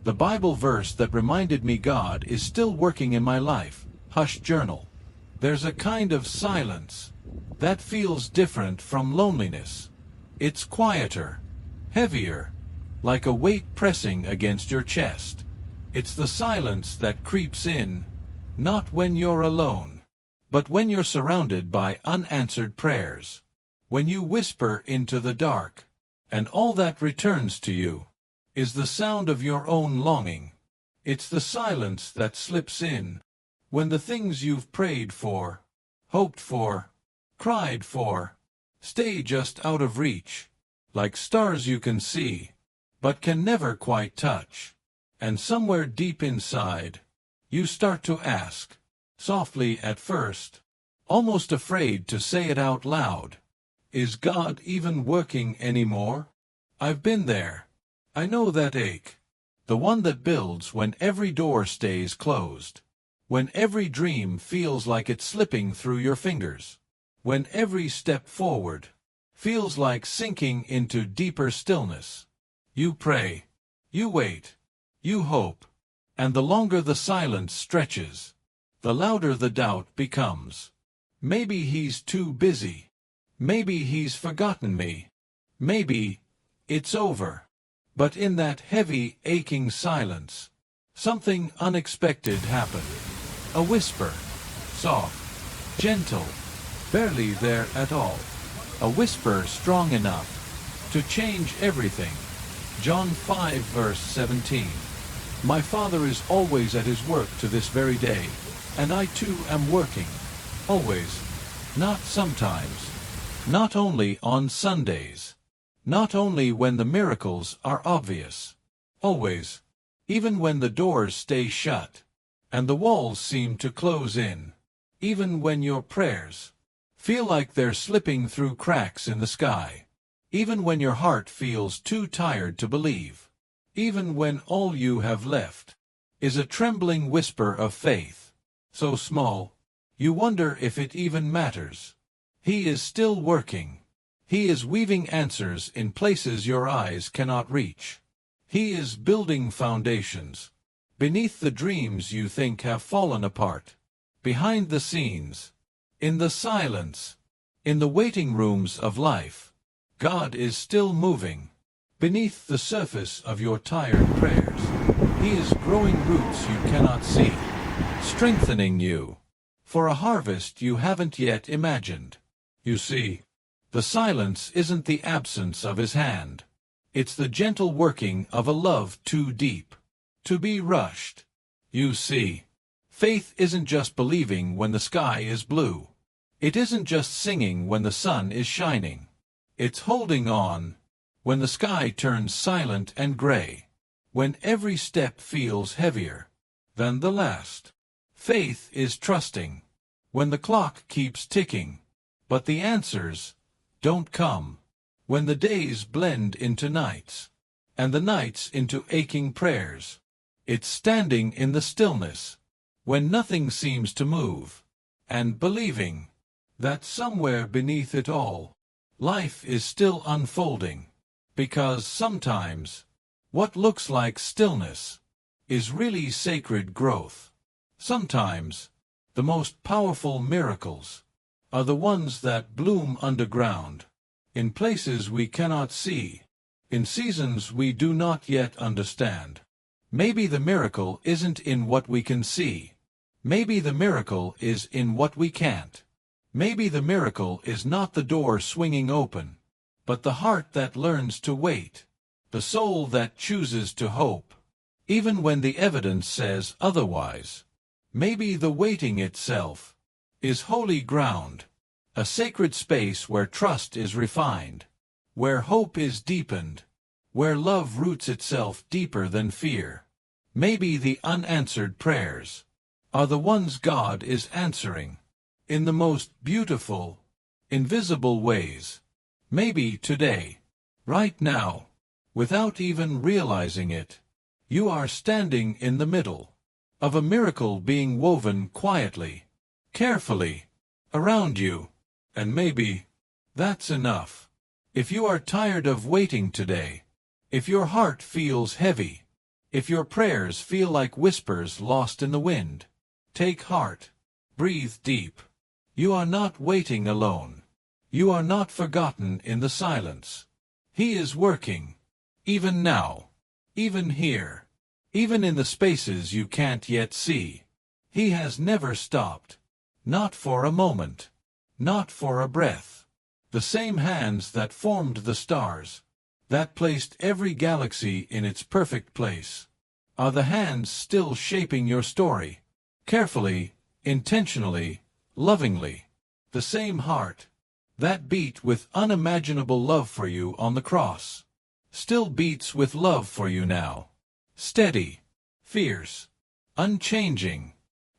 The Bible verse that reminded me God is still working in my life. Hush journal. There's a kind of silence that feels different from loneliness. It's quieter, heavier, like a weight pressing against your chest. It's the silence that creeps in, not when you're alone, but when you're surrounded by unanswered prayers. When you whisper into the dark, and all that returns to you is the sound of your own longing. It's the silence that slips in when the things you've prayed for, hoped for, cried for, stay just out of reach, like stars you can see, but can never quite touch. And somewhere deep inside, you start to ask, softly at first, almost afraid to say it out loud, is God even working anymore? I've been there. I know that ache. The one that builds when every door stays closed. When every dream feels like it's slipping through your fingers. When every step forward feels like sinking into deeper stillness. You pray. You wait. You hope. And the longer the silence stretches, the louder the doubt becomes. Maybe he's too busy. Maybe he's forgotten me. Maybe it's over. But in that heavy, aching silence, something unexpected happened. A whisper, soft, gentle, barely there at all. A whisper strong enough to change everything. John 5 verse 17. My Father is always at his work to this very day, and I too am working. Always. Not sometimes. Not only on Sundays. Not only when the miracles are obvious. Always. Even when the doors stay shut, and the walls seem to close in. Even when your prayers feel like they're slipping through cracks in the sky. Even when your heart feels too tired to believe. Even when all you have left is a trembling whisper of faith. So small, you wonder if it even matters. He is still working. He is weaving answers in places your eyes cannot reach. He is building foundations beneath the dreams you think have fallen apart. Behind the scenes, in the silence, in the waiting rooms of life, God is still moving. Beneath the surface of your tired prayers, he is growing roots you cannot see, strengthening you for a harvest you haven't yet imagined. You see, the silence isn't the absence of his hand. It's the gentle working of a love too deep to be rushed. You see, faith isn't just believing when the sky is blue. It isn't just singing when the sun is shining. It's holding on when the sky turns silent and gray, when every step feels heavier than the last. Faith is trusting when the clock keeps ticking, but the answers don't come. When the days blend into nights, and the nights into aching prayers. It's standing in the stillness, when nothing seems to move, and believing that somewhere beneath it all, life is still unfolding. Because sometimes, what looks like stillness is really sacred growth. Sometimes, the most powerful miracles are the ones that bloom underground, in places we cannot see, in seasons we do not yet understand. Maybe the miracle isn't in what we can see. Maybe the miracle is in what we can't. Maybe the miracle is not the door swinging open, but the heart that learns to wait, the soul that chooses to hope, even when the evidence says otherwise. Maybe the waiting itself is holy ground, a sacred space where trust is refined, where hope is deepened, where love roots itself deeper than fear. Maybe the unanswered prayers are the ones God is answering in the most beautiful, invisible ways. Maybe today, right now, without even realizing it, you are standing in the middle of a miracle being woven quietly, carefully, around you. And maybe that's enough. If you are tired of waiting today, if your heart feels heavy, If your prayers feel like whispers lost in the wind, take heart. Breathe deep. You are not waiting alone. You are not forgotten in the silence. He is working. Even now. Even here. Even in the spaces you can't yet see. He has never stopped. Not for a moment. Not for a breath. The same hands that formed the stars, that placed every galaxy in its perfect place, are the hands still shaping your story. Carefully, intentionally, lovingly. The same heart that beat with unimaginable love for you on the cross still beats with love for you now. Steady, fierce, unchanging.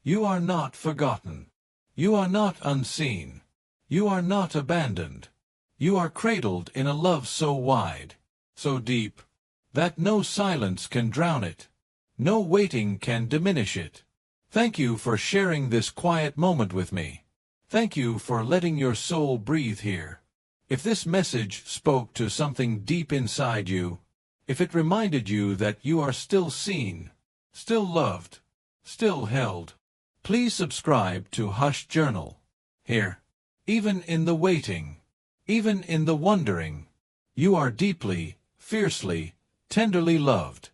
You are not forgotten. You are not unseen. You are not abandoned. You are cradled in a love so wide, so deep, that no silence can drown it. No waiting can diminish it. Thank you for sharing this quiet moment with me. Thank you for letting your soul breathe here. If this message spoke to something deep inside you, if it reminded you that you are still seen, still loved, still held, please subscribe to Hush Journal. Here, even in the waiting, even in the wondering, you are deeply, fiercely, tenderly loved.